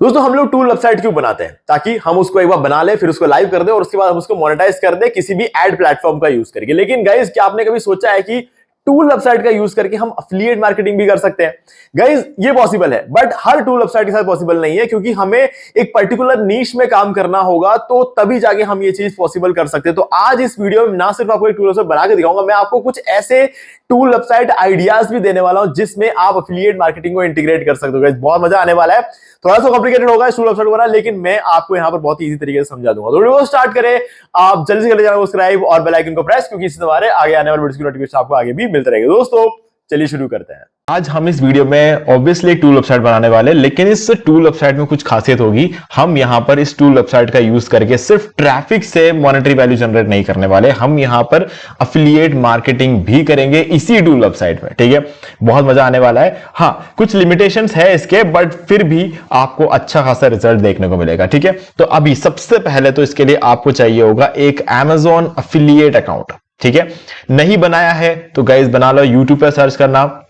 दोस्तों हम लोग टूल वेबसाइट क्यों बनाते हैं? ताकि हम उसको एक बार बना ले, फिर उसको लाइव कर दे और उसके बाद हम उसको मोनेटाइज कर दे किसी भी एड प्लेटफॉर्म का यूज करके। लेकिन गाइस, क्या आपने कभी सोचा है कि टूल वेबसाइट का यूज करके हम अफिलिएट मार्केटिंग भी कर सकते हैं? गाइस, ये पॉसिबल है, बट हर टूल वेबसाइट के साथ पॉसिबल नहीं है, क्योंकि हमें एक पर्टिकुलर नीश में काम करना होगा, तो तभी जाके हम ये चीज पॉसिबल कर सकते हैं। तो आज इस वीडियो में ना सिर्फ आपको एक टूल वेबसाइट बना के दिखाऊंगा, मैं आपको कुछ ऐसे टूल वेबसाइट आइडियाज भी देने वाला हूं जिसमें आप अफिलिएट मार्केटिंग को इंटीग्रेट कर सकते हो। गाइस, बहुत मजा आने वाला है। थोड़ा सा कॉम्प्लिकेटेड होगा इस टूल वेबसाइट बनाना, लेकिन मैं आपको यहां पर बहुत ही इजी तरीके से समझा दूंगा। तो वीडियो को स्टार्ट करें। आप जल्दी से चैनल को सब्सक्राइब और बेल आइकन को प्रेस, क्योंकि इससे हमारे आगे आने वाले वीडियो की नोटिफिकेशन आपको आगे भी मिलते रहेंगे। दोस्तों चलिए शुरू करते हैं। आज हम इस वीडियो में ऑब्वियसली एक टूल वेबसाइट बनाने वाले हैं, लेकिन इस टूल वेबसाइट में कुछ खासियत होगी। हम यहां पर इस टूल वेबसाइट का यूज करके सिर्फ ट्रैफिक से मॉनेटरी वैल्यू जनरेट नहीं करने वाले, हम यहां पर अफिलिएट मार्केटिंग भी करेंगे इसी टूल वेबसाइट में। ठीक है, बहुत मजा आने वाला है। हाँ, कुछ लिमिटेशंस है इसके, बट फिर भी आपको अच्छा खासा रिजल्ट देखने को मिलेगा। ठीक है, तो अभी सबसे पहले तो इसके लिए आपको चाहिए होगा एक Amazon अफिलिएट अकाउंट। ठीक है, नहीं बनाया है तो गाइस बना लो। यूट्यूब पर सर्च करना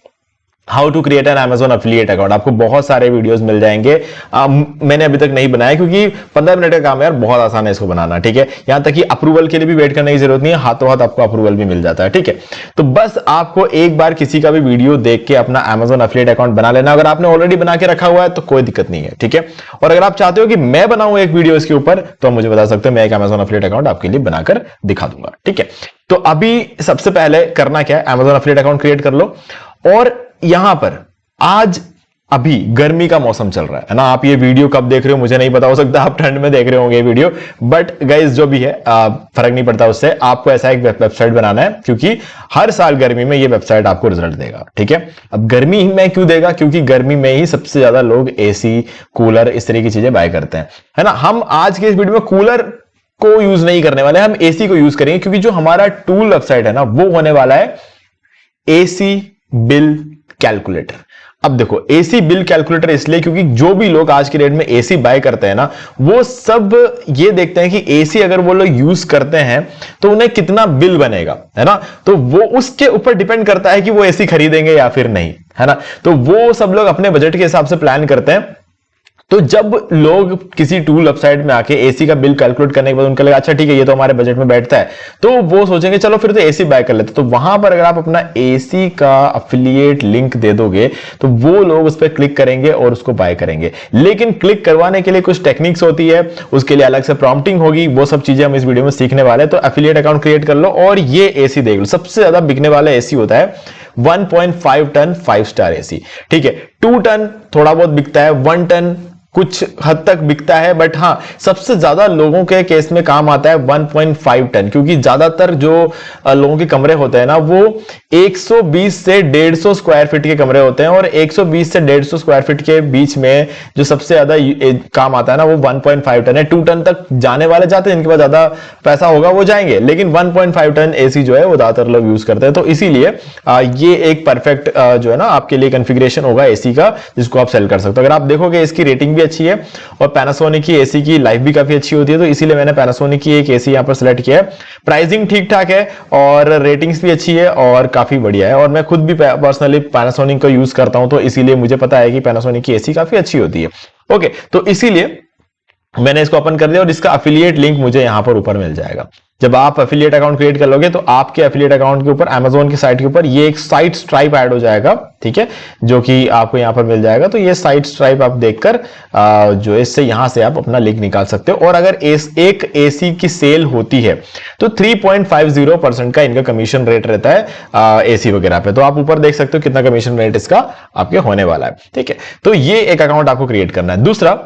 how to create an Amazon affiliate account, आपको बहुत सारे वीडियोस मिल जाएंगे। मैंने अभी तक नहीं बनाया क्योंकि 15 मिनट का काम है यार, बहुत आसान है इसको बनाना। ठीक है, यहां तक कि अप्रूवल के लिए भी वेट करने की जरूरत नहीं है, हाथों हाथ आपको अप्रूवल भी मिल जाता है। ठीक है, तो बस आपको एक बार किसी का भी वीडियो देख के अपना Amazon अफिलिएट अकाउंट बना लेना। अगर आपने ऑलरेडी बना के रखा हुआ है तो कोई दिक्कत नहीं है। ठीक है, और अगर आप चाहते हो कि मैं बनाऊं एक वीडियो इसके ऊपर, तो आप मुझे बता सकते हो, मैं एक Amazon अफिलिएट अकाउंट आपके लिए बनाकर दिखा दूंगा। ठीक है, तो अभी सबसे पहले करना क्या है, Amazon अफिलिएट अकाउंट क्रिएट कर लो। और यहां पर आज अभी गर्मी का मौसम चल रहा है ना। आप ये वीडियो कब देख रहे हो मुझे नहीं पता, हो सकता है आप ठंड में देख रहे होंगे ये वीडियो, बट गाइस जो भी है फर्क नहीं पड़ता उससे। आपको ऐसा एक वेबसाइट बनाना है, क्योंकि हर साल गर्मी में ये वेबसाइट आपको रिजल्ट देगा। ठीक है, अब गर्मी में क्यों देगा? क्योंकि गर्मी में ही सबसे ज्यादा लोग एसी, कूलर, इस तरह की चीजें बाय करते हैं, है ना। हम आज के इस वीडियो में कूलर को यूज नहीं करने वाले, हम एसी को यूज करेंगे, क्योंकि जो हमारा टूल वेबसाइट है ना, वो होने वाला है एसी बिल कैलकुलेटर। अब देखो, एसी बिल कैलकुलेटर इसलिए क्योंकि जो भी लोग आज के डेट में एसी बाय करते हैं ना, वो सब ये देखते हैं कि एसी अगर वो लोग यूज करते हैं तो उन्हें कितना बिल बनेगा, है ना। तो वो उसके ऊपर डिपेंड करता है कि वो एसी खरीदेंगे या फिर नहीं, है ना। तो वो सब लोग अपने बजट के हिसाब से प्लान करते हैं। तो जब लोग किसी टूल वेबसाइट में आके एसी का बिल कैलकुलेट करने के बाद उनका लगा अच्छा ठीक है ये तो हमारे बजट में बैठता है, तो वो सोचेंगे चलो फिर तो एसी बाय कर लेते। तो वहां पर अगर आप अपना एसी का अफिलिएट लिंक दे दोगे तो वो लोग उस पर क्लिक करेंगे और उसको बाय करेंगे। लेकिन क्लिक करवाने के लिए कुछ टेक्निक्स होती है, उसके लिए अलग से प्रॉम्प्टिंग होगी, वो सब चीजें हम इस वीडियो में सीखने वाले हैं। तो अफिलिएट अकाउंट क्रिएट कर लो और ये एसी देख लो। सबसे ज्यादा बिकने वाला एसी होता है 1.5 टन 5 स्टार एसी। ठीक है, 2 टन थोड़ा बहुत बिकता है, 1 टन कुछ हद तक बिकता है, बट हाँ सबसे ज्यादा लोगों के केस में काम आता है 1.5 टन, क्योंकि ज्यादातर जो लोगों के कमरे होते हैं ना, वो 120 से 150 स्क्वायर फीट के कमरे होते हैं, और 120 से 150 स्क्वायर फीट के बीच में जो सबसे ज्यादा काम आता है ना, वो 1.5 टन है। 2 टन तक जाने वाले जाते हैं, इनके पास ज्यादा पैसा होगा वो जाएंगे, लेकिन 1.5 टन एसी जो है वो ज्यादातर लोग यूज करते हैं। तो इसीलिए ये एक परफेक्ट जो है ना आपके लिए कॉन्फ़िगरेशन होगा एसी का, जिसको आप सेल कर सकते हो। अगर आप देखोगे इसकी रेटिंग अच्छी है और पैनासोनिक की एसी की लाइफ भी काफी अच्छी होती है, तो इसीलिए मैंने पैनासोनिक की एक एसी यहां पर सिलेक्ट किया है। प्राइसिंग ठीक ठाक है और रेटिंग्स भी अच्छी है और काफी बढ़िया है, और मैं खुद भी पर्सनली पैनासोनिक को यूज करता हूं, तो इसीलिए मुझे पता है कि पैनासोनिक की एसी काफी अच्छी होती है। ओके, तो इसीलिए मैंने इसको ओपन कर दिया और इसका अफिलिएट लिंक मुझे यहां पर ऊपर मिल जाएगा। जब आप अफिलिएट अकाउंट क्रिएट कर लोगे तो आपके अफिलिएट अकाउंट के ऊपर Amazon की साइट के ऊपर ये एक साइट स्ट्राइप ऐड हो जाएगा। ठीक है, जो कि आपको यहां पर मिल जाएगा। तो ये साइट स्ट्राइप आप देखकर जो इससे यहां से आप अपना लिंक निकाल सकते हो। और अगर एक एसी की सेल होती है तो 3.50% का इनका कमीशन रेट रहता है एसी वगैरह पे। तो आप ऊपर देख सकते हो कितना कमीशन रेट इसका आपके होने वाला है। ठीक है, तो ये एक अकाउंट आपको क्रिएट करना है। दूसरा,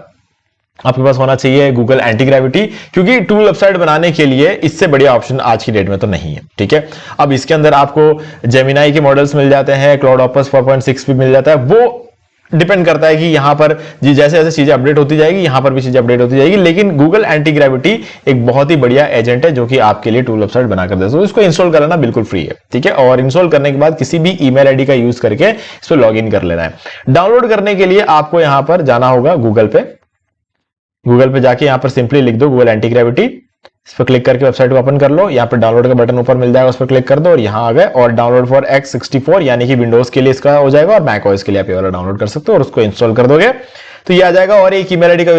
आपके पास होना चाहिए गूगल एंटी ग्रेविटी, क्योंकि टूल वेबसाइट बनाने के लिए इससे बढ़िया ऑप्शन आज की डेट में तो नहीं है। ठीक है, अब इसके अंदर आपको जेमिनाई के मॉडल्स मिल जाते हैं, क्लाउडऑपस 4.6 भी मिल जाता है। वो डिपेंड करता है कि यहां पर जी जैसे जैसे चीजें अपडेट होती जाएगी, यहां पर भी चीजें अपडेट होती जाएगी। लेकिन गूगल एंटी ग्रेविटी एक बहुत ही बढ़िया एजेंट है जो कि आपके लिए टूल वेबसाइट बनाकर देता है। तो इसको इंस्टॉल करना बिल्कुल फ्री है। ठीक है, और इंस्टॉल करने के बाद किसी भी ईमेल आईडी का यूज करके इस पर लॉग इन कर लेना है। डाउनलोड करने के लिए आपको यहां पर जाना होगा गूगल पे जाके यहां पर सिंपली लिख दो गूगल एंटी ग्रेविटी, इस पर क्लिक करके वेबसाइट को ओपन कर लो। यहाँ पर डाउनलोड का बटन ऊपर मिल जाएगा, उस पर क्लिक कर दो और यहाँ आ गए। और डाउनलोड फॉर X64 यानी कि विंडोज के लिए इसका हो जाएगा, और मैक ओएस के लिए आप ये वाला डाउनलोड कर सकते हो और उसको इंस्टॉल कर दोगे तो ये आ जाएगा और एक ईमेल आईडी का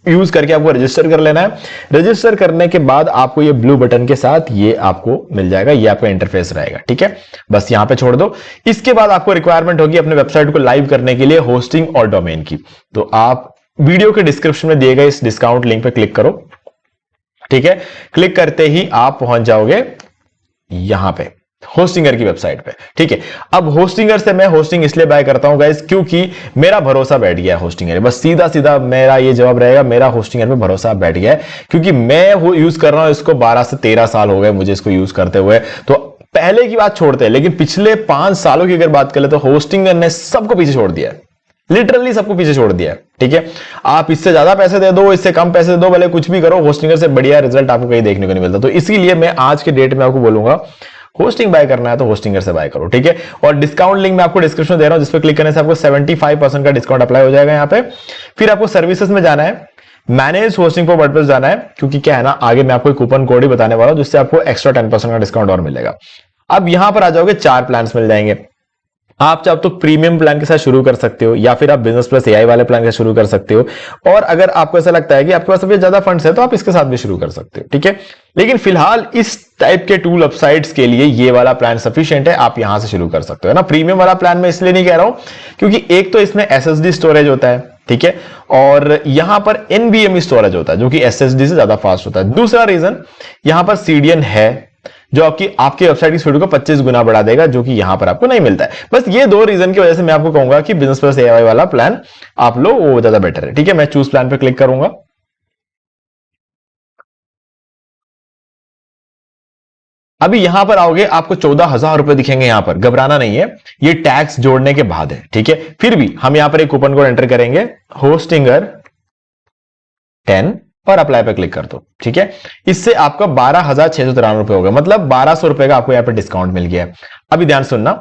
यूज करके आपको रजिस्टर कर लेना है। रजिस्टर करने के बाद आपको ये ब्लू बटन के साथ ये आपको मिल जाएगा, ये आपका इंटरफेस रहेगा। ठीक है, बस यहां पे छोड़ दो। इसके बाद आपको रिक्वायरमेंट होगी अपने वेबसाइट को लाइव करने के लिए होस्टिंग और डोमेन की। तो आप वीडियो के डिस्क्रिप्शन में दिए गए इस डिस्काउंट लिंक पे क्लिक करो। ठीक है, क्लिक करते ही आप पहुंच जाओगे यहां पे होस्टिंगर की वेबसाइट पे। ठीक है, अब होस्टिंगर से मैं होस्टिंग इसलिए बाय करता हूं गाइस क्योंकि मेरा भरोसा बैठ गया है होस्टिंगर। बस सीधा सीधा मेरा ये जवाब रहेगा, मेरा होस्टिंगर पे भरोसा बैठ गया है क्योंकि मैं यूज कर रहा हूं इसको 12 से 13 साल हो गए मुझे इसको यूज करते हुए। तो पहले की बात छोड़ते हैं, लेकिन पिछले 5 सालों की अगर बात करें तो होस्टिंगर ने सबको पीछे छोड़ दिया है, लिटरली सबको पीछे छोड़ दिया है। ठीक है, आप इससे ज्यादा पैसे दे दो, इससे कम पैसे दे दो, भले कुछ भी करो, होस्टिंगर से बढ़िया रिजल्ट आपको कहीं देखने को नहीं मिलता। तो इसीलिए मैं आज के डेट में आपको बोलूंगा होस्टिंग बाय करना है तो होस्टिंगर से बाय करो। ठीक है, और डिस्काउंट लिंक मैं आपको डिस्क्रिप्शन में दे रहा हूं, जिस पे क्लिक करने से आपको 75% का डिस्काउंट अप्लाई हो जाएगा यहां पे। फिर आपको सर्विसेज में जाना है, मैनेज होस्टिंग फॉर वर्डप्रेस जाना है, क्योंकि क्या है ना, आगे मैं आपको कूपन कोड ही बताने वाला हूं जिससे आपको एक्स्ट्रा 10% का डिस्काउंट और मिलेगा। अब यहां पर आ जाओगे, 4 प्लान्स मिल जाएंगे। आप चाहो तो प्रीमियम प्लान के साथ शुरू कर सकते हो या फिर आप बिजनेस प्लस एआई वाले प्लान के साथ शुरू कर सकते हो। और अगर आपको ऐसा लगता है कि आपके पास अभी ज्यादा फंड्स है तो आप इसके साथ भी शुरू कर सकते हो। ठीक है, लेकिन फिलहाल इस टाइप के टूल वेबसाइट्स के लिए ये वाला प्लान सफिशिएंट है, आप यहां से शुरू कर सकते हो ना। प्रीमियम वाला प्लान मैं इसलिए नहीं कह रहा हूं क्योंकि एक तो इसमें एसएसडी स्टोरेज होता है, ठीक है, और यहां पर एनवीएमई स्टोरेज होता है जो कि एसएसडी से ज्यादा फास्ट होता है। दूसरा रीजन, यहां पर सीडीएन है जो आपकी वेबसाइट की स्पीड को 25 गुना बढ़ा देगा, जो कि यहां पर आपको नहीं मिलता है। बस ये 2 रीजन की वजह से मैं आपको कहूंगा कि बिजनेस प्लस एआई वाला प्लान आप लो, वो ज्यादा बेटर है। ठीक है, मैं चूज प्लान पे क्लिक करूंगा। अभी यहां पर आओगे, आपको 14,000 रुपए दिखेंगे यहां पर, घबराना नहीं है, ये टैक्स जोड़ने के बाद है। ठीक है, फिर भी हम यहां पर एक कूपन कोड एंटर करेंगे, होस्टिंगर 10, और अप्लाई पे क्लिक कर दो। ठीक है, इससे आपका 12,693 रुपए होगा, मतलब 1,200 रुपए का आपको यहां पर डिस्काउंट मिल गया है। अभी ध्यान सुनना,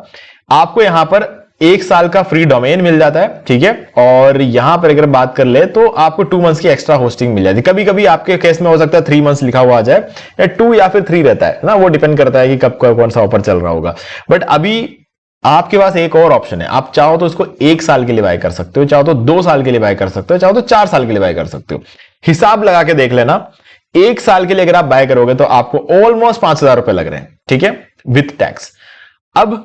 आपको यहां पर 1 साल का फ्री डोमेन मिल जाता है। ठीक है, और यहां पर अगर बात कर ले तो आपको 2 मंथ्स की एक्स्ट्रा होस्टिंग मिल जाती है। कभी कभी आपके केस में हो सकता है 3 मंथ्स लिखा हुआ आ जाए, या 2 या फिर 3 रहता है ना, वो डिपेंड करता है कि कब कौन सा ऑफर चल रहा होगा। बट अभी आपके पास एक और ऑप्शन है, आप चाहो तो इसको 1 साल के लिए बाय कर सकते हो, चाहो तो 2 साल के लिए बाय कर सकते हो, चाहो तो 4 साल के लिए बाय कर सकते हो। हिसाब लगा के देख लेना, 1 साल के लिए अगर आप बाय करोगे तो आपको ऑलमोस्ट 5,000 रुपए लग रहे हैं। ठीक है, विथ टैक्स। अब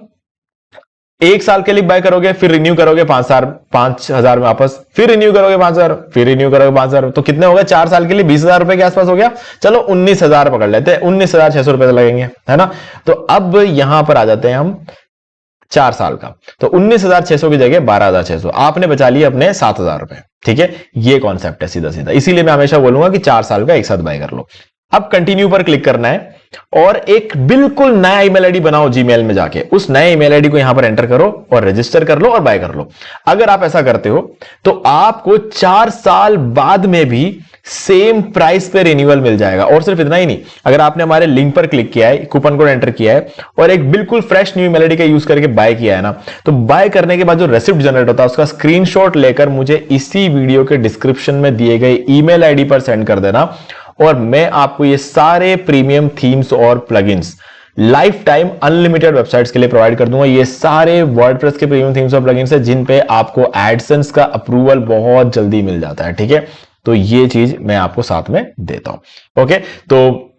1 साल के लिए बाय करोगे, फिर रिन्यू करोगे 5,000 में वापस, फिर रिन्यू करोगे 5,000, फिर रिन्यू करोगे 5,000, तो कितने हो गए 4 साल के लिए 20,000 रुपए के आसपास हो गया। चलो 19,000 पकड़ लेते हैं, 19,600 रुपए लगेंगे, है ना। तो अब यहां पर आ जाते हैं हम 4 साल का, तो 19,600 की जगह 12,600, आपने बचा लिए अपने 7,000 रुपए। ठीक है, ये कॉन्सेप्ट है सीधा सीधा, इसीलिए मैं हमेशा बोलूंगा कि 4 साल का एक साथ बाय कर लो। अब कंटिन्यू पर क्लिक करना है और एक बिल्कुल नया ईमेल आईडी बनाओ जीमेल में जाके, उस नए ईमेल आईडी को यहां पर एंटर करो और रजिस्टर कर लो और बाय कर लो। अगर आप ऐसा करते हो तो आपको 4 साल बाद में भी सेम प्राइस पे रिन्यूअल मिल जाएगा। और सिर्फ इतना ही नहीं, अगर आपने हमारे लिंक पर क्लिक किया है, कूपन कोड एंटर किया है और एक बिल्कुल फ्रेश न्यू ईमेल आईडी का यूज करके बाय किया है ना, तो बाय करने के बाद जो रेसिप्ट जनरेट होता है उसका स्क्रीनशॉट लेकर मुझे इसी वीडियो के डिस्क्रिप्शन में दिए गए ईमेल आईडी पर सेंड कर देना, और मैं आपको ये सारे प्रीमियम थीम्स और plugins life time unlimited websites के लिए प्रोवाइड कर दूंगा। ये सारे वर्डप्रेस के प्रीमियम थीम्स और प्लगइन्स है जिन पे आपको एडसेंस का अप्रूवल बहुत जल्दी मिल जाता है। ठीक है, तो ये चीज मैं आपको साथ में देता हूं। ओके, तो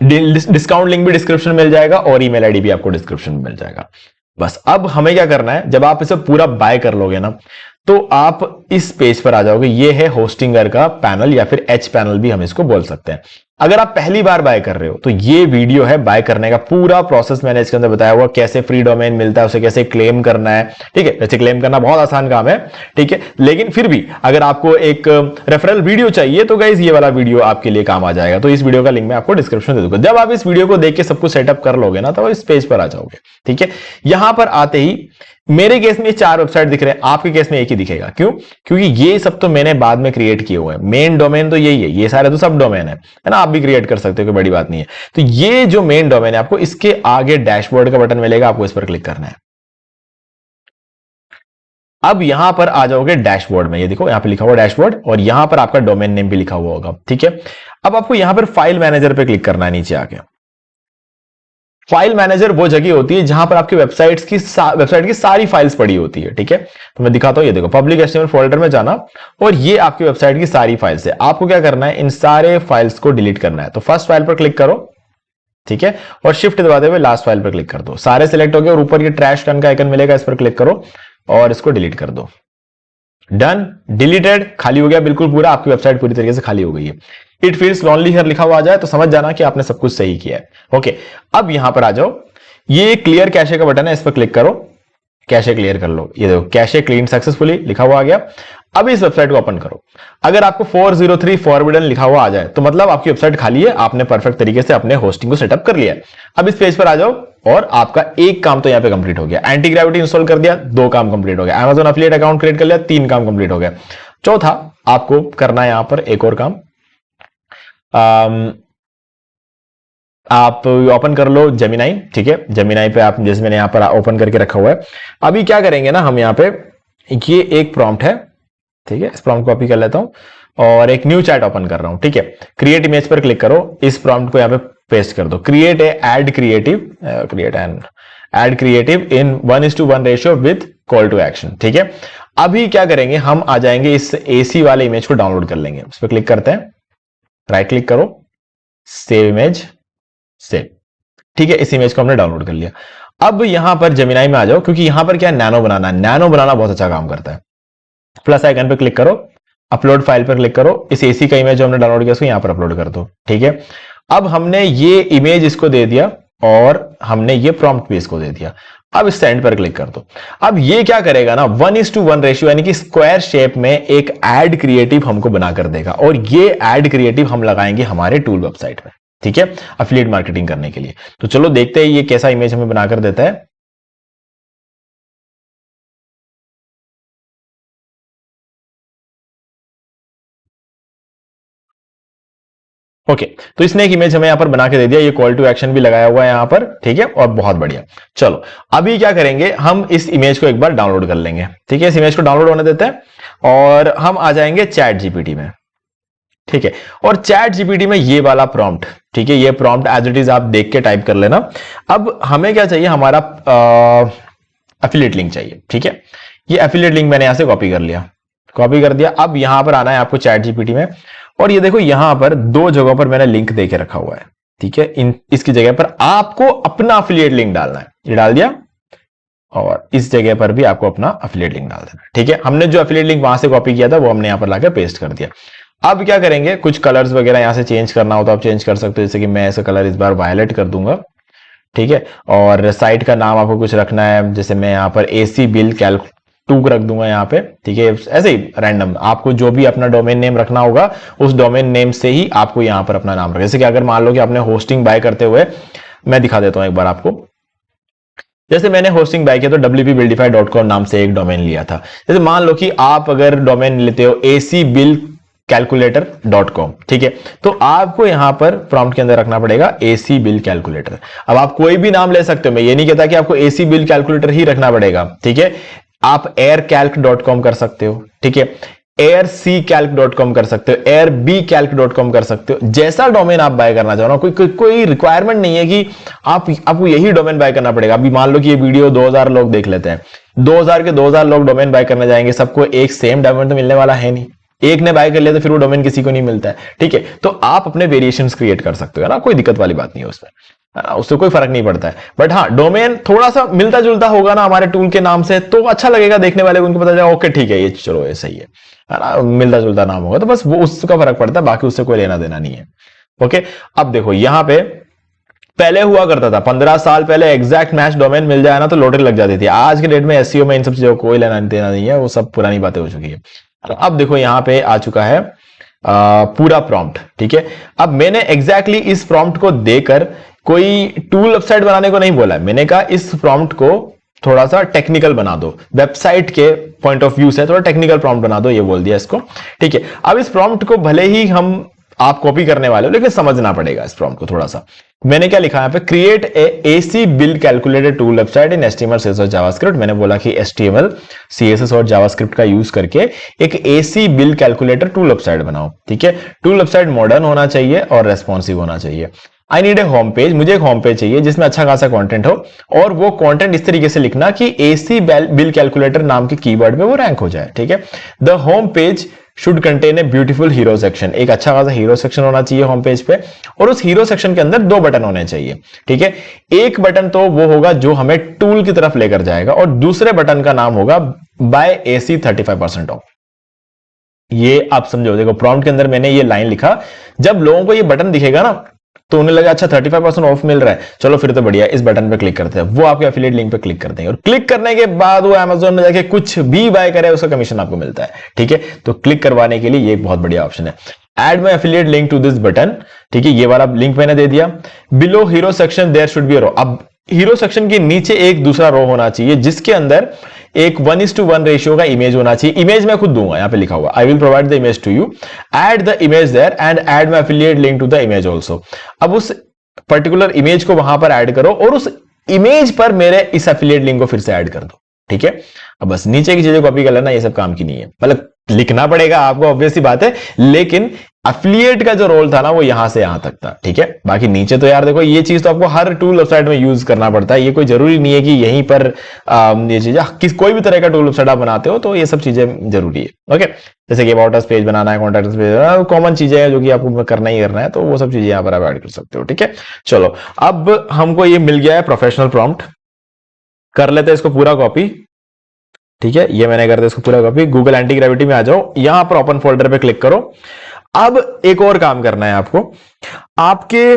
डिस्काउंट लिंक भी डिस्क्रिप्शन में मिल जाएगा और ईमेल आईडी भी आपको डिस्क्रिप्शन में मिल जाएगा। बस अब हमें क्या करना है, जब आप इसे पूरा बाय कर लोगे ना, तो आप इस पेज पर आ जाओगे। ये है होस्टिंगर का पैनल या फिर एच पैनल भी हम इसको बोल सकते हैं। अगर आप पहली बार बाय कर रहे हो तो ये वीडियो है बाय करने का, पूरा प्रोसेस मैंने इसके अंदर बताया हुआ, कैसे फ्री डोमेन मिलता है, उसे कैसे क्लेम करना है। ठीक है, वैसे क्लेम करना बहुत आसान काम है, ठीक है, लेकिन फिर भी अगर आपको एक रेफरल वीडियो चाहिए तो गाइस ये वाला वीडियो आपके लिए काम आ जाएगा। तो इस वीडियो का लिंक मैं आपको डिस्क्रिप्शन दे दूंगा। जब आप इस वीडियो को देख के सब कुछ सेटअप कर लोगे ना, तो इस पेज पर आ जाओगे। ठीक है, यहां पर आते ही मेरे केस में 4 वेबसाइट दिख रहे हैं, आपके केस में एक ही दिखेगा। क्यों? क्योंकि ये सब तो मैंने बाद में क्रिएट किए हुए हैं। मेन डोमेन तो यही है, ये सारे तो सब डोमेन है ना, आप भी क्रिएट कर सकते हो, कोई बड़ी बात नहीं है। तो ये जो मेन डोमेन है, आपको इसके आगे डैशबोर्ड का बटन मिलेगा, आपको इस पर क्लिक करना है। अब यहां पर आ जाओगे डैशबोर्ड में, ये देखो यहां पे लिखा हुआ डैशबोर्ड, और यहां पर आपका डोमेन नेम भी लिखा हुआ होगा। ठीक है, अब आपको यहां पर फाइल मैनेजर पे क्लिक करना है नीचे आके। फाइल मैनेजर वो जगह होती है जहां पर आपकी वेबसाइट की सारी फाइल्स पड़ी होती है। ठीक है, तो मैं दिखाता हूं, ये देखो पब्लिक HTML फोल्डर में जाना और ये आपकी वेबसाइट की सारी फाइल्स है। आपको क्या करना है, इन सारे फाइल्स को डिलीट करना है। तो फर्स्ट फाइल पर क्लिक करो, ठीक है, और शिफ्ट दबाते हुए लास्ट फाइल पर क्लिक कर दो। सारे सिलेक्ट हो गए और ऊपर ये ट्रैश कैन का आइकन मिलेगा, इस पर क्लिक करो और इसको डिलीट कर दो। डन, डिलीटेड, खाली हो गया बिल्कुल पूरा, आपकी वेबसाइट पूरी तरीके से खाली हो गई है। इट फील्स लॉनली हियर लिखा हुआ आ जाए तो समझ जाना कि आपने सब कुछ सही किया है। ओके, अब यहां पर आ जाओ, ये क्लियर कैशे का बटन है, इस पर क्लिक करो, कैशे क्लियर कर लो। ये देखो कैशे क्लीन सक्सेसफुली लिखा हुआ आ गया। अब इस वेबसाइट को ओपन करो। अगर आपको 403 फॉरबिडन लिखा हुआ आ जाए तो मतलब आपकी वेबसाइट खाली है, आपने परफेक्ट तरीके से अपने होस्टिंग को सेटअप कर लिया है। अब इस पेज पर आ जाओ और आपका एक काम तो यहां पे कंप्लीट हो गया। एंटी ग्रेविटी इंस्टॉल कर दिया, 2 काम कंप्लीट हो गया। Amazon एफिलिएट अकाउंट क्रिएट कर लिया, 3 काम कंप्लीट हो गया। चौथा आपको करना है यहां पर एक और काम, आप ओपन कर लो जेमिनाई। ठीक है, जेमिनाई पे आप, जैसे मैंने यहां पर ओपन करके रखा हुआ है। अभी क्या करेंगे ना, हम यहां पे, ये एक प्रॉम्प्ट है, ठीक है, इस प्रॉम्प्ट कॉपी कर लेता हूं और एक न्यू चैट ओपन कर रहा हूं। ठीक है, क्रिएट इमेज पर क्लिक करो, इस प्रॉम्प्ट को यहां पे पेस्ट कर दो। Create ad creative in 1:1 ratio with call to action. ठीक है, अभी क्या करेंगे, हम आ जाएंगे इस AC वाले इमेज को डाउनलोड कर लेंगे। उस पर क्लिक करते हैं, राइट क्लिक करो, सेव इमेज, सेव। ठीक है, इस इमेज को हमने डाउनलोड कर लिया। अब यहां पर जेमिनाई में आ जाओ, क्योंकि यहां पर क्या है, नैनो बनाना है। नैनो बनाना बहुत अच्छा काम करता है। प्लस आइकन पे क्लिक करो, अपलोड फाइल पर क्लिक करो, इस AC का इमेज जो हमने डाउनलोड किया उसको यहां पर अपलोड कर दो। ठीक है, अब हमने ये इमेज इसको दे दिया और हमने ये प्रॉम्प्ट भी इसको दे दिया। अब इस सेंड पर क्लिक कर दो। अब ये क्या करेगा ना, 1:1 रेशियो यानी कि स्क्वायर शेप में एक एड क्रिएटिव हमको बनाकर देगा और ये एड क्रिएटिव हम लगाएंगे हमारे टूल वेबसाइट में। ठीक है, एफिलिएट मार्केटिंग करने के लिए। तो चलो देखते हैं ये कैसा इमेज हमें बनाकर देता है। ओके, तो इसने एक इमेज हमें यहां पर बना के दे दिया, ये कॉल टू एक्शन भी लगाया हुआ है यहां पर। ठीक है, और बहुत बढ़िया। चलो अभी क्या करेंगे, हम इस इमेज को एक बार डाउनलोड कर लेंगे। ठीक है, इस इमेज को डाउनलोड होने देते हैं और हम आ जाएंगे चैट जीपीटी में। ठीक है, और चैट जीपीटी में ये वाला प्रॉम्प्ट, ठीक है, ये प्रॉम्प्ट एज इट इज आप देख के टाइप कर लेना। अब हमें क्या चाहिए, हमारा एफिलिएट लिंक चाहिए। ठीक है, ये एफिलिएट लिंक मैंने यहां से कॉपी कर लिया, कॉपी कर दिया। अब यहां पर आना है आपको चैट जीपीटी में और ये देखो यहां पर 2 जगहों पर मैंने लिंक देके रखा हुआ है। ठीक है, इसकी जगह पर आपको अपना एफिलिएट लिंक डालना है, ये डाल दिया, और इस जगह पर भी आपको अपना एफिलिएट लिंक डाल देना है। ठीक है, हमने जो एफिलिएट लिंक वहां से कॉपी किया था वो हमने यहां पर लाकर पेस्ट कर दिया। अब क्या करेंगे, कुछ कलर्स वगैरह यहां से चेंज करना हो तो आप चेंज कर सकते हो, जैसे कि मैं इसका कलर इस बार वायलेट कर दूंगा। ठीक है, और साइट का नाम आपको कुछ रखना है, जैसे मैं यहां पर AC बिल कैल्क 2 रख दूंगा यहाँ पे। ठीक है, ऐसे ही रैंडम आपको जो भी अपना डोमेन नेम रखना होगा उस डोमेन नेम से ही आपको यहाँ पर अपना नाम रखना। जैसे कि अगर मान लो कि आपने होस्टिंग बाय करते हुए, मैं दिखा देता हूं एक बार आपको, जैसे मैंने होस्टिंग बाय किया तो wpbuildify.com नाम से एक डोमेन लिया था। जैसे मान लो कि आप अगर डोमेन लेते हो acbillcalculator.com, ठीक है, तो आपको यहां पर प्रॉम्प्ट के अंदर रखना पड़ेगा AC बिल कैलकुलेटर। अब आप कोई भी नाम ले सकते हो, मैं ये नहीं कहता कि आपको AC बिल कैलकुलेटर ही रखना पड़ेगा। ठीक है, आप aircalc.com कर सकते हो। ठीक है, airccalc.com कर सकते हो, airbcalc.com कर सकते हो। जैसा डोमेन आप बाय करना चाहो ना, कोई रिक्वायरमेंट नहीं है कि आपको यही डोमेन बाय करना पड़ेगा। अभी मान लो कि ये वीडियो 2000 लोग देख लेते हैं, 2000 के 2000 लोग डोमेन बाय करने जाएंगे, सबको एक सेम डोमेन तो मिलने वाला है नहीं। एक ने बाय कर लिया तो फिर वो डोमेन किसी को नहीं मिलता है। ठीक है, तो आप अपने वेरिएशंस क्रिएट कर सकते हो ना, कोई दिक्कत वाली बात नहीं है उसमें, उससे कोई फर्क नहीं पड़ता है। बट हाँ, डोमेन थोड़ा सा मिलता जुलता होगा ना हमारे टूल के नाम से तो अच्छा लगेगा देखने वाले को, उनको पता चलेगा ओके ठीक है ये चलो ये सही है ना, मिलता जुलता नाम होगा तो बस वो उसका फर्क पड़ता है, बाकी उससे कोई लेना देना नहीं है। ओके, अब देखो यहां पे पहले हुआ करता था 15 साल पहले एग्जैक्ट मैच डोमेन मिल जाए ना तो लॉटरी लग जाती थी। आज के डेट में एसईओ में इन सब चीजों को कोई लेना देना नहीं है, वो सब पुरानी बातें हो चुकी है। अब देखो यहां पे आ चुका है पूरा प्रॉम्प्ट। ठीक है, अब मैंने एग्जैक्टली इस प्रॉम्प्ट को देकर कोई टूल वेबसाइट बनाने को नहीं बोला, मैंने कहा इस प्रॉम्प्ट को थोड़ा सा टेक्निकल बना दो, वेबसाइट के पॉइंट ऑफ व्यू से थोड़ा टेक्निकल प्रॉम्प्ट बना दो, ये बोल दिया इसको। ठीक है, अब इस प्रॉम्प्ट को भले ही आप कॉपी करने वाले हो लेकिन समझना पड़ेगा इस प्रॉम्प्ट को थोड़ा सा। मैंने क्या लिखा है पे, create AC bill calculator tool website in HTML CSS और जावास्क्रिप्ट। मैंने बोला कि HTML CSS और जावास्क्रिप्ट का यूज करके एक AC bill calculator tool website बनाओ। ठीक है, टूल वेबसाइट मॉडर्न होना चाहिए और रेस्पॉन्सिव होना चाहिए। I need a home page, मुझे एक होम पेज चाहिए जिसमें अच्छा खासा कंटेंट हो, और वो कंटेंट इस तरीके से लिखना कि एसी बिल कैलकुलेटर नाम के कीवर्ड में वो रैंक हो जाए, ठीक है। The home page should contain a beautiful hero section, एक अच्छा खासा हीरो सेक्शन होना चाहिए होम पेज पे, और उस हीरो सेक्शन के अंदर 2 बटन होने चाहिए, ठीक है। एक बटन तो वो होगा जो हमें टूल की तरफ लेकर जाएगा, और दूसरे बटन का नाम होगा बाय एसी 35% ऑफ। ये आप समझो, देखो प्रॉम्प्ट के अंदर मैंने ये लाइन लिखा, जब लोगों को ये बटन दिखेगा ना तो उन्हें लगा अच्छा 35% ऑफ मिल रहा है, चलो फिर तो बढ़िया, इस बटन पे क्लिक करते हैं, वो आपके एफिलिएट लिंक पे क्लिक करते हैं, और क्लिक करने के बाद वो अमेज़न में जाके कुछ भी बाय करे उसका कमीशन आपको मिलता है, ठीक है। तो क्लिक करवाने के लिए ये एक बहुत बढ़िया ऑप्शन है, add my affiliate link to this button, ठीक है। ये वाला लिंक मैंने दे दिया। Below hero section there should be a row, अब हीरो सेक्शन के नीचे एक दूसरा रो होना चाहिए जिसके अंदर एक 1:1 रेशियो का इमेज होना चाहिए। इमेज मैं खुद दूंगा, यहां पे लिखा हुआ I will provide the image to you, add the image there and add my affiliate link to the image also. अब उस पर्टिकुलर इमेज को वहां पर ऐड करो और उस इमेज पर मेरे इस एफिलिएट लिंक को फिर से ऐड कर दो, ठीक है। अब बस नीचे की चीजें कॉपी कर लेना, ये सब काम की नहीं है, मतलब लिखना पड़ेगा आपको, ऑब्वियस सी बात है, लेकिन एफिलिएट का जो रोल था ना वो यहां से यहां तक था, ठीक है। बाकी नीचे तो यार देखो, ये चीज तो आपको हर टूल वेबसाइट में यूज करना पड़ता है, ये कोई जरूरी नहीं है कि यहीं पर ये चीजें, कोई भी तरह का टूल वेबसाइट आप बनाते हो तो ये सब चीजें जरूरी है, ओके। जैसे कि अबाउट अस पेज बनाना है, कॉन्टैक्ट अस पेज, कॉमन चीजें हैं जो कि आपको करना ही करना है, तो वो सब चीजें यहां पर आप ऐड कर सकते हो, ठीक है। चलो, अब हमको ये मिल गया है प्रोफेशनल प्रॉम्प्ट, कर लेते हैं इसको पूरा कॉपी, ठीक है। ये मैंने कर दिया इसको पूरा कॉपी। गूगल एंटी ग्रेविटी में आ जाओ, यहां पर ओपन फोल्डर पे क्लिक करो। अब एक और काम करना है आपको, आपके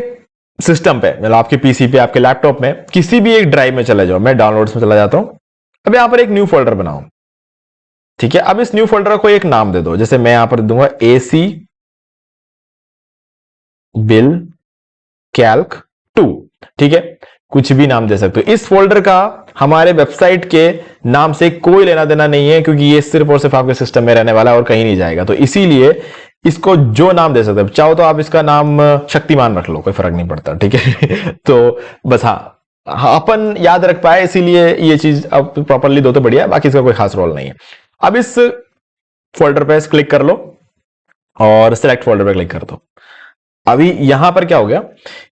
सिस्टम पे, मतलब आपके पीसी पे, आपके लैपटॉप में किसी भी एक ड्राइव में चले जाओ। मैं डाउनलोड्स में चला जाता हूं। अब यहां पर एक न्यू फोल्डर बनाओ, ठीक है। अब इस न्यू फोल्डर को एक नाम दे दो, जैसे मैं यहां पर दूंगा एसी बिल कैल्क 2, ठीक है। कुछ भी नाम दे सकते हो। इस फोल्डर का हमारे वेबसाइट के नाम से कोई लेना देना नहीं है, क्योंकि ये सिर्फ और सिर्फ आपके सिस्टम में रहने वाला है और कहीं नहीं जाएगा, तो इसीलिए इसको जो नाम दे सकते हो, चाहो तो आप इसका नाम शक्तिमान रख लो, कोई फर्क नहीं पड़ता, ठीक है। तो बस हाँ, अपन याद रख पाए इसीलिए ये चीज अब प्रॉपरली दो तो बढ़िया है, बाकी इसका कोई खास रोल नहीं है। अब इस फोल्डर पे क्लिक कर लो और सिलेक्ट फोल्डर पे क्लिक कर दो। अभी यहां पर क्या हो गया,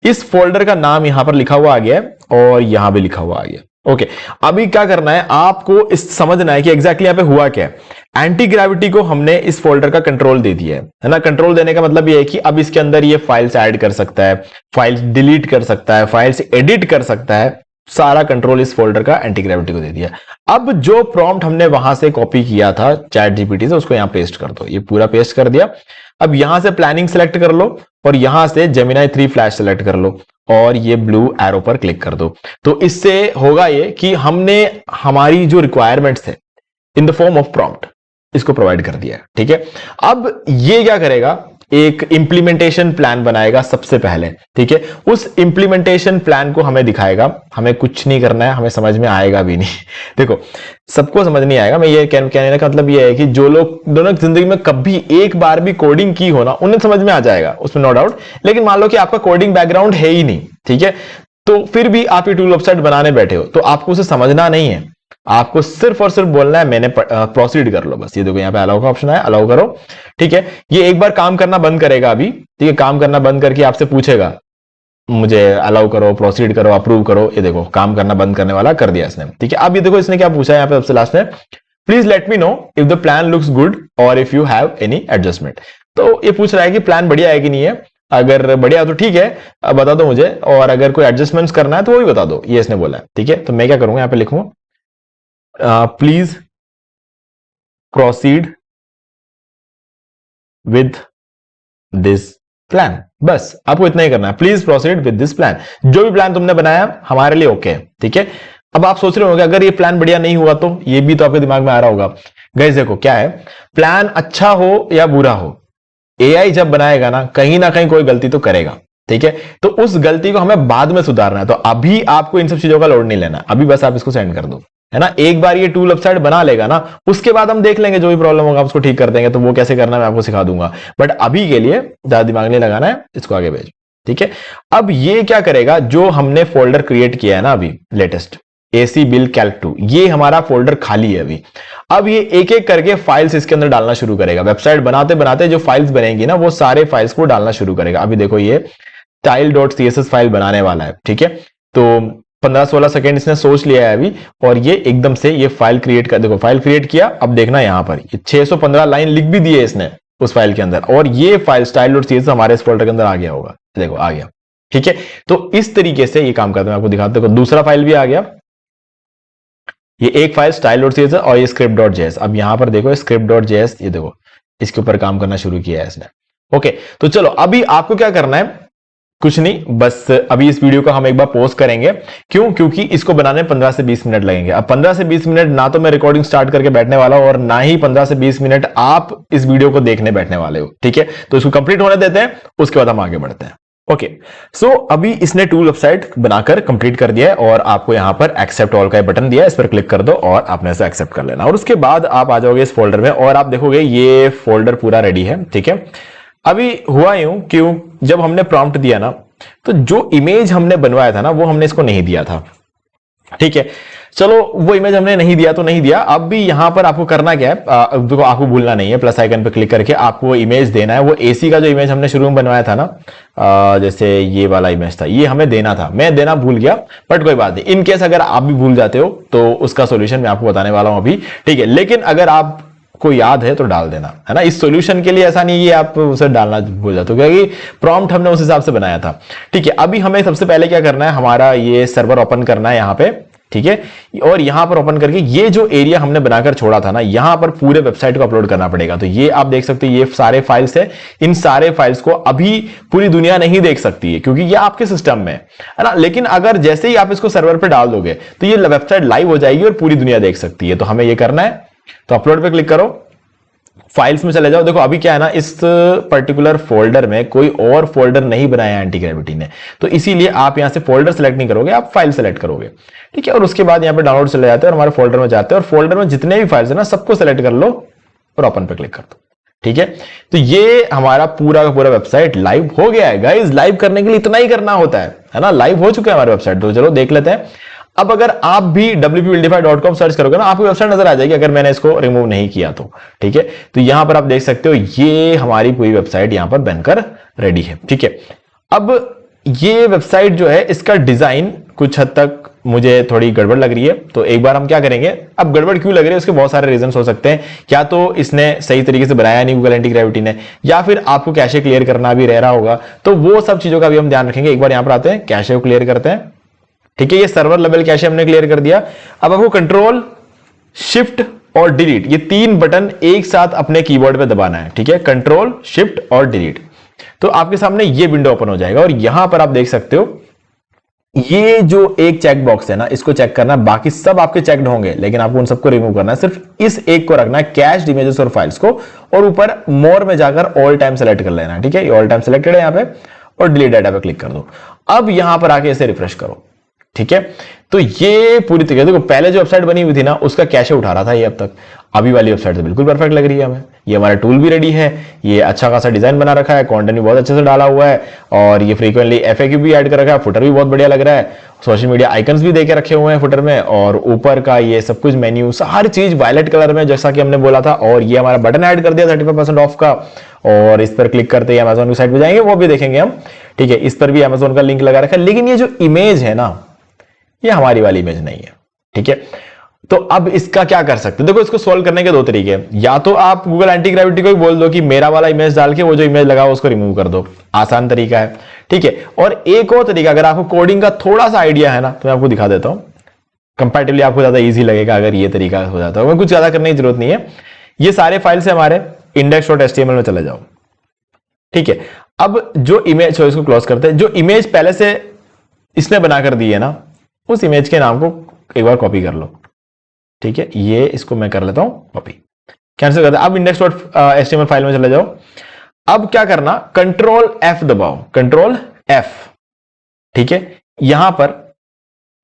इस फोल्डर का नाम यहां पर लिखा हुआ आ गया है और यहां भी लिखा हुआ आ गया, ओके। अभी क्या करना है आपको, इस समझना है कि एग्जैक्टली यहां पे हुआ क्या है। एंटी ग्रेविटी को हमने इस फोल्डर का कंट्रोल दे दिया है ना। कंट्रोल देने का मतलब ये है कि अब इसके अंदर ये फाइल्स ऐड कर सकता है, फाइल्स डिलीट कर सकता है, फाइल्स एडिट कर सकता है, सारा कंट्रोल इस फोल्डर का एंटी ग्रेविटी को दे दिया। अब जो प्रॉम्प्ट हमने वहां से कॉपी किया था चैट जीपीटी से, उसको यहां पेस्ट कर दो। ये पूरा पेस्ट कर दिया। अब यहां से प्लानिंग सेलेक्ट कर लो और यहां से जेमिनी 3 फ्लैश सेलेक्ट कर लो और ये ब्लू एरो पर क्लिक कर दो। तो इससे होगा ये कि हमने हमारी जो रिक्वायरमेंट्स थे in the form of prompt इसको प्रोवाइड कर दिया है, ठीक है। अब ये क्या करेगा, एक इंप्लीमेंटेशन प्लान बनाएगा सबसे पहले, ठीक है। उस इंप्लीमेंटेशन प्लान को हमें दिखाएगा, हमें कुछ नहीं करना है, हमें समझ में आएगा भी नहीं। देखो, सबको समझ नहीं आएगा। मैं ये कहने का मतलब ये है कि जो लोग दोनों जिंदगी में कभी एक बार भी कोडिंग की हो ना, उन्हें समझ में आ जाएगा, उसमें नो डाउट। लेकिन मान लो कि आपका कोडिंग बैकग्राउंड है ही नहीं, ठीक है, तो फिर भी आप ये टूल वेबसाइट बनाने बैठे हो, तो आपको उसे समझना नहीं है, आपको सिर्फ और सिर्फ बोलना है मैंने प्रोसीड कर लो, बस। ये देखो यहाँ पे अलाउ का ऑप्शन है, अलाउ करो, ठीक है। ये एक बार काम करना बंद करेगा अभी, ठीक है। काम करना बंद करके आपसे पूछेगा मुझे अलाउ करो, प्रोसीड करो, अप्रूव करो। ये देखो काम करना बंद करने वाला कर दिया इसने, ठीक है। अब ये देखो इसने क्या पूछा है यहाँ पे सबसे लास्ट में, please let me know if the plan looks good और if you have any adjustment. तो ये पूछ रहा है कि प्लान बढ़िया है कि नहीं है, अगर बढ़िया तो ठीक है बता दो मुझे, और अगर कोई एडजस्टमेंट्स करना है तो वो भी बता दो, ये इसने बोला है, ठीक है। तो मैं क्या करूंगा, यहाँ पे लिखूंगा please proceed with this plan. बस आपको इतना ही करना है, please proceed with this plan. जो भी प्लान तुमने बनाया हमारे लिए ओके है, ठीक है। अब आप सोच रहे होंगे अगर ये प्लान बढ़िया नहीं हुआ तो, ये भी तो आपके दिमाग में आ रहा होगा। गाइस देखो क्या है, प्लान अच्छा हो या बुरा हो, एआई जब बनाएगा ना कहीं कोई गलती तो करेगा, ठीक है। तो उस गलती को हमें बाद में सुधारना है, तो अभी आपको इन सब चीजों का लोड नहीं लेना, अभी बस आप इसको सेंड कर दो, है ना। एक बार ये टूल वेबसाइट बना लेगा ना, उसके बाद हम देख लेंगे, जो भी प्रॉब्लम होगा उसको ठीक कर देंगे, तो वो कैसे करना है मैं आपको सिखा दूंगा। बट अभी के लिए ज्यादा दिमाग नहीं लगाना है, इसको आगे भेजो, ठीक है। अब ये क्या करेगा, जो हमने फोल्डर क्रिएट किया है ना अभी लेटेस्ट एसी बिल कैल्क 2, ये हमारा फोल्डर खाली है अभी। अब ये एक एक करके फाइल्स इसके अंदर डालना शुरू करेगा। वेबसाइट बनाते बनाते जो फाइल्स बनेंगी ना, वो सारे फाइल्स को डालना शुरू करेगा। अभी देखो ये style.css फाइल बनाने वाला है। ठीक है, तो 15-16 सेकेंड इसने सोच लिया है अभी, और ये एकदम से ये फाइल क्रिएट कर, देखो फाइल क्रिएट किया। अब देखना यहां पर 615 लाइन लिख भी दिए इसने उस फाइल के अंदर, और ये फाइल style.css हमारे इस फोल्डर के अंदर आ गया होगा। देखो आ गया। ठीक है, तो इस तरीके से ये काम करता है। आपको दिखाते हैं, दूसरा फाइल भी आ गया। ये एक फाइल style.css और ये script.js। अब यहां पर देखो script.js, ये देखो इसके ऊपर काम करना शुरू किया है इसने। ओके, तो चलो अभी आपको क्या करना है, कुछ नहीं, बस अभी इस वीडियो को हम एक बार पोस्ट करेंगे। क्यों? क्योंकि इसको बनाने में 15 से 20 मिनट लगेंगे। अब 15 से 20 मिनट ना तो मैं रिकॉर्डिंग स्टार्ट करके बैठने वाला हूं, और ना ही 15 से 20 मिनट आप इस वीडियो को देखने बैठने वाले हो। ठीक है, तो इसको कंप्लीट होने देते हैं, उसके बाद हम आगे बढ़ते हैं। ओके, सो अभी इसने टूल वेबसाइट बनाकर कंप्लीट कर दिया है, और आपको यहां पर एक्सेप्ट ऑल का बटन दिया है, इस पर क्लिक कर दो और आपने इसे एक्सेप्ट कर लेना। और उसके बाद आप आ जाओगे इस फोल्डर में, और आप देखोगे ये फोल्डर पूरा रेडी है। ठीक है, अभी हुआ यूं क्यों, जब हमने प्रॉम्प्ट दिया ना, तो जो इमेज हमने बनवाया था ना, वो हमने इसको नहीं दिया था। ठीक है, चलो वो इमेज हमने नहीं दिया तो नहीं दिया। अब भी यहां पर आपको करना क्या है, देखो आपको भूलना नहीं है, प्लस आइकन पे क्लिक करके आपको वो इमेज देना है। वो एसी का जो इमेज हमने शुरू में बनवाया था ना, जैसे ये वाला इमेज था, ये हमें देना था, मैं देना भूल गया, बट कोई बात नहीं। इनकेस अगर आप भी भूल जाते हो तो उसका सोल्यूशन मैं आपको बताने वाला हूं अभी। ठीक है, लेकिन अगर आप को याद है तो डाल देना, है ना। इस सॉल्यूशन के लिए ऐसा नहीं है आप उसे डालना भूल जाते हो, क्योंकि प्रॉम्प्ट हमने उस हिसाब से बनाया था। ठीक है, अभी हमें सबसे पहले क्या करना है, हमारा ये सर्वर ओपन करना है यहां पे। ठीक है, और यहां पर ओपन करके ये जो एरिया हमने बनाकर छोड़ा था ना, यहां पर पूरे वेबसाइट को अपलोड करना पड़ेगा। तो ये आप देख सकते हो, ये सारे फाइल्स है। इन सारे फाइल्स को अभी पूरी दुनिया नहीं देख सकती है, क्योंकि ये आपके सिस्टम में है ना। लेकिन अगर जैसे ही आप इसको सर्वर पर डाल दोगे तो ये वेबसाइट लाइव हो जाएगी और पूरी दुनिया देख सकती है। तो हमें ये करना है, तो अपलोड पे क्लिक करो, फाइल्स में चले जाओ। देखो अभी क्या है ना, इस पर्टिकुलर फोल्डर में कोई और फोल्डर नहीं बनाया एंटी ग्रेविटी ने, तो इसीलिए आप यहां से फोल्डर सेलेक्ट नहीं करोगे, आप फाइल सेलेक्ट करोगे। ठीक है, और उसके बाद यहां पे डाउनलोड चले जाते हैं और हमारे फोल्डर में जाते हैं, और फोल्डर में जितने भी फाइल्स है ना, सबको सेलेक्ट कर लो और ओपन पे क्लिक कर दो। ठीक है, तो ये हमारा पूरा का पूरा वेबसाइट लाइव हो गया है। गाइस, लाइव करने के लिए इतना ही करना होता है ना। लाइव हो चुका है हमारा वेबसाइट, तो चलो देख लेते हैं। अब अगर आप भी wp-buildify.com सर्च करोगे ना, आपको वेबसाइट नजर आ जाएगी, अगर मैंने इसको रिमूव नहीं किया तो। ठीक है, तो यहां पर आप देख सकते हो, ये हमारी पूरी वेबसाइट यहां पर बनकर रेडी है। ठीक है, अब ये वेबसाइट जो है, इसका डिजाइन कुछ हद तक मुझे थोड़ी गड़बड़ लग रही है। तो एक बार हम क्या करेंगे, अब गड़बड़ क्यों लग रही है उसके बहुत सारे रीजन हो सकते हैं। क्या तो इसने सही तरीके से बनाया नहीं गूगल एंटी ग्रेविटी ने, या फिर आपको कैशे क्लियर करना भी रह रहा होगा। तो वो सब चीजों का भी हम ध्यान रखेंगे। एक बार यहां पर आते हैं, कैशे को क्लियर करते हैं। ठीक है, ये सर्वर लेवल कैशे हमने क्लियर कर दिया। अब आपको कंट्रोल, शिफ्ट और डिलीट, ये 3 बटन एक साथ अपने कीबोर्ड पे दबाना है। ठीक है, कंट्रोल, शिफ्ट और डिलीट, तो आपके सामने ये विंडो ओपन हो जाएगा। और यहां पर आप देख सकते हो, ये जो एक चेक बॉक्स है ना, इसको चेक करना है। बाकी सब आपके चेक्ड होंगे, लेकिन आपको उन सबको रिमूव करना है। सिर्फ इस एक को रखना है, कैश्ड इमेजेस और फाइल्स को, और ऊपर मोर में जाकर ऑल टाइम सेलेक्ट कर लेना है। ठीक है, ये ऑल टाइम सेलेक्टेड है यहां पे, और डिलीट डाटा पे क्लिक कर दो। अब यहां पर आके इसे रिफ्रेश करो। ठीक है, तो ये पूरी तरीके से, देखो पहले जो वेबसाइट बनी हुई थी ना, उसका कैशे उठा रहा था ये अब तक। अभी वाली वेबसाइट तो बिल्कुल परफेक्ट लग रही है हमें। ये हमारा टूल भी रेडी है, ये अच्छा खासा डिजाइन बना रखा है, कंटेंट भी बहुत अच्छे से डाला हुआ है, और ये फ्रीक्वेंटली एफएक्यू भी ऐड कर रखा है, फुटर भी बहुत बढ़िया लग रहा है, सोशल मीडिया आइकन्स भी देके रखे हुए हैं फुटर में, और ऊपर का ये सब कुछ मेन्यू, हर चीज वायलेट कलर में जैसा कि हमने बोला था। और ये हमारा बटन ऐड कर दिया 35% ऑफ का, और इस पर क्लिक करते ही अमेजोन की साइट पे जाएंगे, वो भी देखेंगे हम। ठीक है, इस पर भी अमेजोन का लिंक लगा रखा है। लेकिन ये जो इमेज है ना, ये हमारी वाली इमेज नहीं है। ठीक है, तो अब इसका क्या कर सकते हैं, देखो इसको सॉल्व करने के 2 तरीके हैं। या तो आप गूगल एंटी ग्रेविटी को ही बोल दो कि मेरा वाला इमेज डाल के वो जो इमेज लगा उसको रिमूव कर दो, आसान तरीका है। ठीक है, और एक और तरीका, अगर आपको कोडिंग का थोड़ा सा आइडिया है ना, तो मैं आपको दिखा देता हूं। कंपैरेटिवली आपको ज्यादा इजी लगेगा अगर ये तरीका हो जाता है। कुछ ज्यादा करने की जरूरत नहीं है। ये सारे फाइल्स है हमारे, index.html में चले जाओ। ठीक है, अब जो इमेज हो, इसको क्लोज करते हैं। जो इमेज पहले से इसने बनाकर दी है ना, उस इमेज के नाम को एक बार कॉपी कर लो। ठीक है, ये इसको मैं कर लेता हूं कॉपी, कैंसिल करते हैं। अब index.html फाइल में चले जाओ। अब क्या करना, कंट्रोल F दबाओ, कंट्रोल F। ठीक है, यहां पर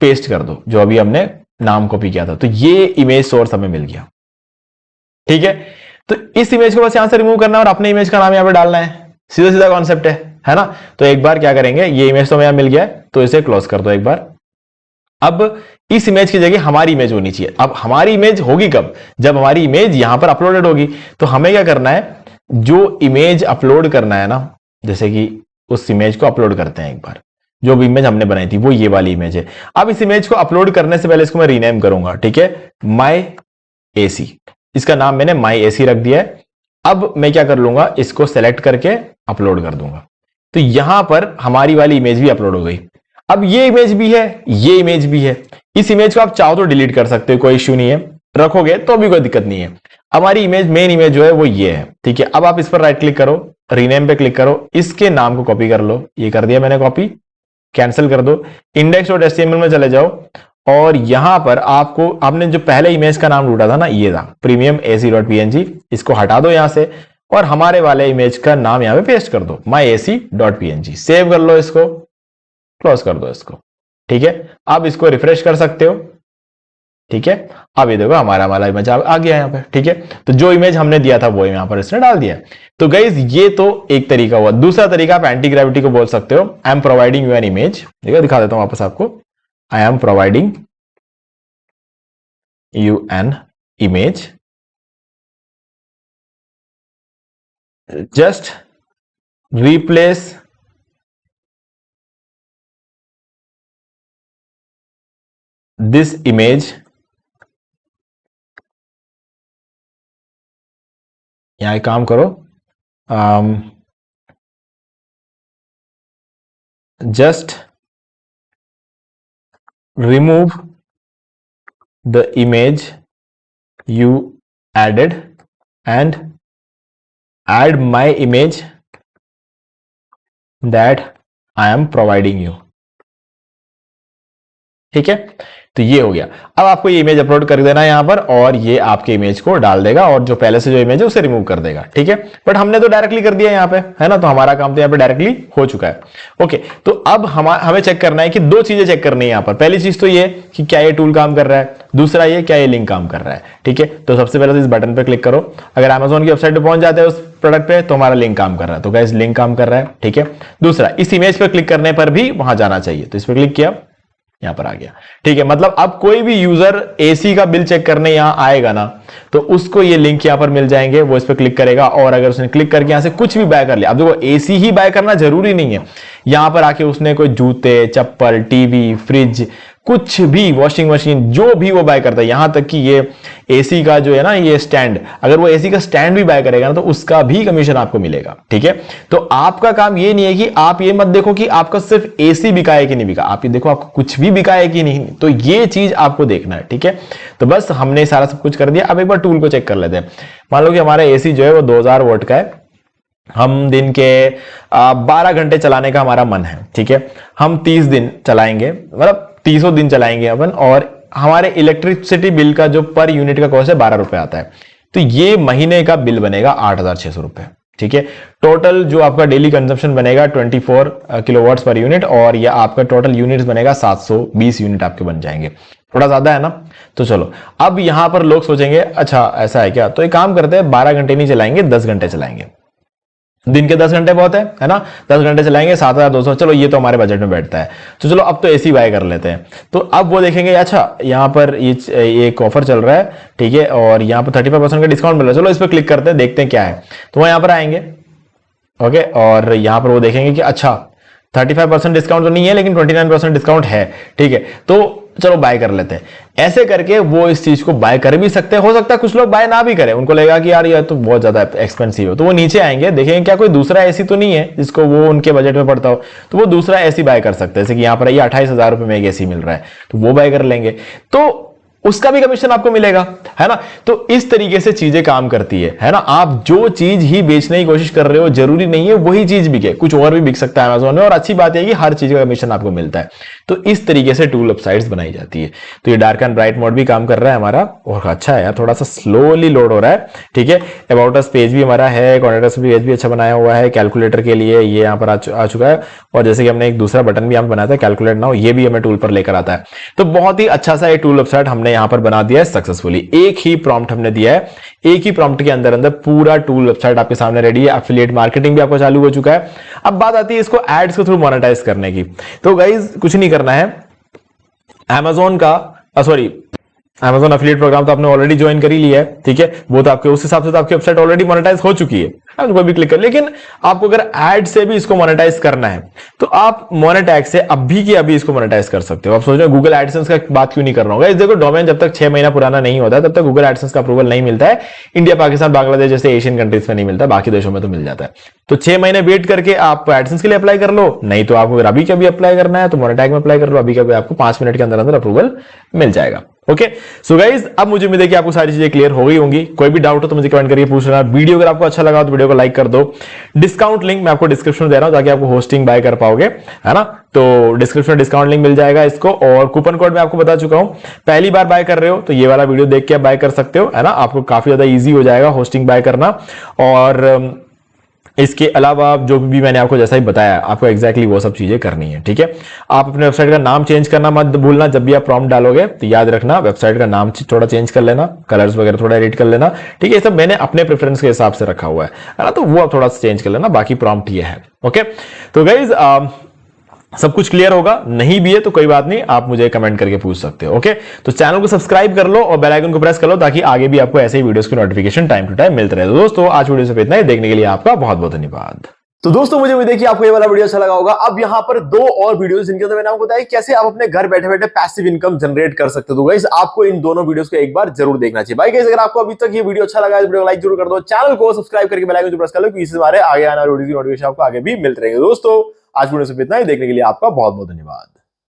पेस्ट कर दो जो अभी हमने नाम कॉपी किया था, तो ये इमेज सोर्स हमें मिल गया। ठीक है, तो इस इमेज को बस यहां से रिमूव करना है और अपने इमेज का नाम यहां पे डालना है। सीधा सीधा कॉन्सेप्ट है ना। तो एक बार क्या करेंगे, ये इमेज तो हमें मिल गया है, तो इसे क्लोज कर दो एक बार। अब इस इमेज की जगह हमारी इमेज होनी चाहिए। अब हमारी इमेज होगी कब, जब हमारी इमेज यहां पर अपलोडेड होगी। तो हमें क्या करना है, जो इमेज अपलोड करना है ना, जैसे कि उस इमेज को अपलोड करते हैं एक बार। जो भी इमेज हमने बनाई थी वो ये वाली इमेज है। अब इस इमेज को अपलोड करने से पहले इसको मैं रीनेम करूंगा, ठीक है, माई एसी। इसका नाम मैंने माई एसी रख दिया है। अब मैं क्या कर लूंगा, इसको सेलेक्ट करके अपलोड कर दूंगा। तो यहां पर हमारी वाली इमेज भी अपलोड हो गई। अब ये इमेज भी है, ये इमेज भी है। इस इमेज को आप चाहो तो डिलीट कर सकते हो, कोई इश्यू नहीं है, रखोगे तो भी कोई दिक्कत नहीं है। हमारी इमेज, मेन इमेज जो है वो ये है, ठीक है। अब आप इस पर राइट क्लिक करो, रीनेम पे क्लिक करो, इसके नाम को कॉपी कर लो। ये कर दिया मैंने कॉपी, कैंसिल कर दो, index.html में चले जाओ और यहां पर आपने जो पहले इमेज का नाम ढूंढा था ना, ये था प्रीमियम ac.png, इसको हटा दो यहां से और हमारे वाले इमेज का नाम यहां पे पेस्ट कर दो, myac.png। सेव कर लो, इसको क्लोज कर दो इसको, ठीक है। अब इसको रिफ्रेश कर सकते हो, ठीक है। अब ये देखो हमारा वाला इमेज आ गया यहाँ पे, ठीक है। तो जो इमेज हमने दिया था वो यहां पर इसने डाल दिया। तो गाइज ये तो एक तरीका हुआ। दूसरा तरीका आप एंटी ग्रेविटी को बोल सकते हो, I am providing you an image. देखो दिखा देता हूं वापस आपको, I am providing you an image, just replace this image, यहां एक काम करो, just remove the image you added and add my image that I am providing you, ठीक है। तो ये हो गया। अब आपको ये इमेज अपलोड कर देना है यहां पर और ये आपके इमेज को डाल देगा और जो पहले से जो इमेज है उसे रिमूव कर देगा, ठीक है। बट हमने तो डायरेक्टली कर दिया यहां पे, है ना, तो हमारा काम तो यहां पे डायरेक्टली हो चुका है। ओके, तो अब हमें चेक करना है कि दो चीजें चेक करनी है यहां पर। पहली चीज तो ये कि क्या ये टूल काम कर रहा है, दूसरा ये क्या ये लिंक काम कर रहा है, ठीक है। तो सबसे पहले तो इस बटन पे क्लिक करो। अगर Amazon की वेबसाइट पे पहुंच जाते हैं उस प्रोडक्ट पे तो हमारा लिंक काम कर रहा है, तो गाइस लिंक काम कर रहा है, ठीक है। दूसरा, इस इमेज पे क्लिक करने पर भी वहां जाना चाहिए, तो इस पर क्लिक किया, यहां पर आ गया, ठीक है। मतलब अब कोई भी यूजर एसी का बिल चेक करने यहां आएगा ना, तो उसको ये लिंक यहां पर मिल जाएंगे, वो इस पर क्लिक करेगा और अगर उसने क्लिक करके यहां से कुछ भी बाय कर लिया, अब देखो एसी ही बाय करना जरूरी नहीं है, यहां पर आके उसने कोई जूते, चप्पल, टीवी, फ्रिज, कुछ भी, वॉशिंग मशीन, जो भी वो बाय करता है, यहां तक कि ये एसी का जो है ना ये स्टैंड, अगर वो एसी का स्टैंड भी बाय करेगा ना तो उसका भी कमीशन आपको मिलेगा, ठीक है। तो आपका काम ये नहीं है कि आप ये मत देखो कि आपका सिर्फ एसी बिका है कि नहीं बिका, आप ये देखो आपको कुछ भी बिका है कि नहीं, तो ये चीज आपको देखना है, ठीक है। तो बस हमने सारा सब कुछ कर दिया। अब एक बार टूल को चेक कर लेते हैं। मान लो कि हमारा एसी जो है वो 2000 वोल्ट का है, हम दिन के 12 घंटे चलाने का हमारा मन है, ठीक है। हम 30 दिन चलाएंगे, मतलब 30 दिन चलाएंगे अपन, और हमारे इलेक्ट्रिसिटी बिल का जो पर यूनिट का कॉस्ट है 12 रुपए आता है, तो ये महीने का बिल बनेगा 8600 रुपए, ठीक है। टोटल जो आपका डेली कंजम्पशन बनेगा 24 किलोवाट्स पर यूनिट, और ये आपका टोटल यूनिट्स बनेगा 720 यूनिट आपके बन जाएंगे। थोड़ा ज्यादा है ना, तो चलो अब यहां पर लोग सोचेंगे अच्छा ऐसा है क्या, तो एक काम करते हैं 12 घंटे नहीं चलाएंगे, 10 घंटे चलाएंगे। दिन के 10 घंटे बहुत है ना, 10 घंटे चलाएंगे 7200, चलो ये तो हमारे बजट में बैठता है। तो चलो अब तो एसी बाय कर लेते हैं। तो अब वो देखेंगे अच्छा यहाँ पर ये एक ऑफर चल रहा है, ठीक है, और यहाँ पर 35% का डिस्काउंट मिल रहा है, चलो इस पर क्लिक करते हैं, देखते हैं क्या है। तो वो यहाँ पर आएंगे, ओके, और यहाँ पर वो देखेंगे कि अच्छा 35% डिस्काउंट तो नहीं है लेकिन 29% डिस्काउंट है, ठीक है, तो चलो बाय कर लेते हैं। ऐसे करके वो इस चीज को बाय कर भी सकते हैं। हो सकता है कुछ लोग बाय ना भी करें, उनको लगेगा कि यार ये तो बहुत ज्यादा एक्सपेंसिव है, तो वो नीचे आएंगे, देखेंगे क्या कोई दूसरा एसी तो नहीं है जिसको वो उनके बजट में पड़ता हो, तो वो दूसरा एसी बाय कर सकते हैं। जैसे कि यहाँ पर ये 28,000 रुपए में एक एसी मिल रहा है, तो वो बाय कर लेंगे, तो उसका भी कमीशन आपको मिलेगा, है ना। तो इस तरीके से चीजें काम करती है ना। आप जो चीज ही बेचने की कोशिश कर रहे हो जरूरी नहीं है वही चीज बिके, कुछ और भी बिक सकता है अमेज़न में, और अच्छी बात है कि हर चीज का कमीशन आपको मिलता है। तो इस तरीके से टूल वेबसाइट्स बनाई जाती है। तो ये डार्क एंड ब्राइट मोड भी काम कर रहा है हमारा, और अच्छा है यार, थोड़ा सा स्लोली लोड हो रहा है, ठीक है। अबाउट अस पेज भी हमारा है, कॉन्टैक्ट अस पेज भी अच्छा बनाया हुआ है, कैलकुलेटर के लिए ये यहाँ पर आ चुका है, और जैसे कि हमने एक दूसरा बटन भी यहाँ बनाया था कैलकुलेट नाउ, ये भी हमें टूल पर लेकर आता है। तो बहुत ही अच्छा सा ये टूल वेबसाइट हमने यहाँ पर बना दिया है सक्सेसफुली। एक ही प्रॉम्प्ट हमने दिया है, एक ही प्रॉम्प्ट के अंदर पूरा टूल वेबसाइट आपके सामने रेडी है। एफिलिएट मार्केटिंग भी आपको चालू हो चुका है। अब बात आती है इसको एड्स के थ्रू मोनेटाइज करने की। तो गाइज कुछ नहीं करना है, Amazon का Amazon एफिलिएट प्रोग्राम तो आपने ऑलरेडी ज्वाइन कर ही लिया है, ठीक है, वो तो आपके उस हिसाब से तो आपकी वेबसाइट ऑलरेडी मोनेटाइज हो चुकी है, कोई भी क्लिक कर। लेकिन आपको अगर ऐड से भी इसको मोनेटाइज करना है तो आप मोनेटैग से अभी की अभी इसको मोनेटाइज कर सकते हो। आप सोच रहे हो गूगल एडसेंस का बात क्यों नहीं कर रहा होगा, इस देखो डोमेन जब तक 6 महीना पुराना नहीं होता है तब तक गूगल एडसेंस का अप्रूवल नहीं मिलता है। इंडिया, पाकिस्तान, बांग्लादेश जैसे एशियन कंट्रीज में नहीं मिलता, बाकी देशों में तो मिल जाता है। तो 6 महीने वेट करके आप एडसेंस के लिए अप्लाई कर लो, नहीं तो आपको अगर अभी का भी अप्लाई करना है तो मोनेटैग में अप्लाई कर लो, अभी का भी आपको 5 मिनट के अंदर अंदर अप्रूवल मिल जाएगा। ओके, सो गाइज अब मुझे उम्मीद है कि आपको सारी चीजें क्लियर हो गई होंगी। कोई भी डाउट हो तो मुझे कमेंट करके पूछ लेना। वीडियो अगर आपको अच्छा लगा तो वीडियो को लाइक कर दो। डिस्काउंट लिंक मैं आपको डिस्क्रिप्शन में दे रहा हूं ताकि आपको होस्टिंग बाय कर पाओगे, है ना। तो डिस्क्रिप्शन में डिस्काउंट लिंक मिल जाएगा इसको, और कूपन कोड मैं आपको बता चुका हूं। पहली बार बाय कर रहे हो तो ये वाला वीडियो देख के आप बाय कर सकते हो, है ना। आपको काफी ज्यादा ईजी हो जाएगा होस्टिंग बाय करना। और इसके अलावा जो भी मैंने आपको जैसा ही बताया, आपको एग्जैक्टली वो सब चीजें करनी है, ठीक है। आप अपने वेबसाइट का नाम चेंज करना मत भूलना। जब भी आप प्रॉम्प्ट डालोगे तो याद रखना वेबसाइट का नाम थोड़ा चेंज कर लेना, कलर्स वगैरह थोड़ा एडिट कर लेना, ठीक है। ये सब मैंने अपने प्रेफरेंस के हिसाब से रखा हुआ है ना, तो वो आप थोड़ा सा चेंज कर लेना। बाकी प्रॉम्प्ट ये है, ओके। तो गाइज सब कुछ क्लियर होगा, नहीं भी है तो कोई बात नहीं, आप मुझे कमेंट करके पूछ सकते हो, ओके। तो चैनल को सब्सक्राइब कर लो और बेल आइकन को प्रेस कर लो ताकि आगे भी आपको ऐसे ही वीडियोस की नोटिफिकेशन टाइम टू टाइम मिलते रहे। तो दोस्तों आज वीडियो से इतना ही, देखने के लिए आपका बहुत बहुत धन्यवाद। तो दोस्तों मुझे उम्मीद है कि आपको ये वाला वीडियो अच्छा लगा होगा। अब यहाँ पर 2 और वीडियोस जिनके अंदर मैंने आपको बताया कैसे आप अपने घर बैठे बैठे पैसिव इनकम जनरेट कर सकते हो। तो गाइस आपको इन दोनों वीडियोस को एक बार जरूर देखना चाहिए। भाई गाइस अगर आपको अभी तक ये वीडियो अच्छा लगा है तो वीडियो को लाइक जरूर कर दो, चैनल को सब्सक्राइब करके बेल आइकन प्रेस कर लो क्योंकि इससे हमारे आगे आने वाली वीडियो की नोटिफिकेशन आपको आगे भी मिलते रहेंगे। दोस्तों आज वीडियो से इतना ही, देखने के लिए आपका बहुत बहुत धन्यवाद।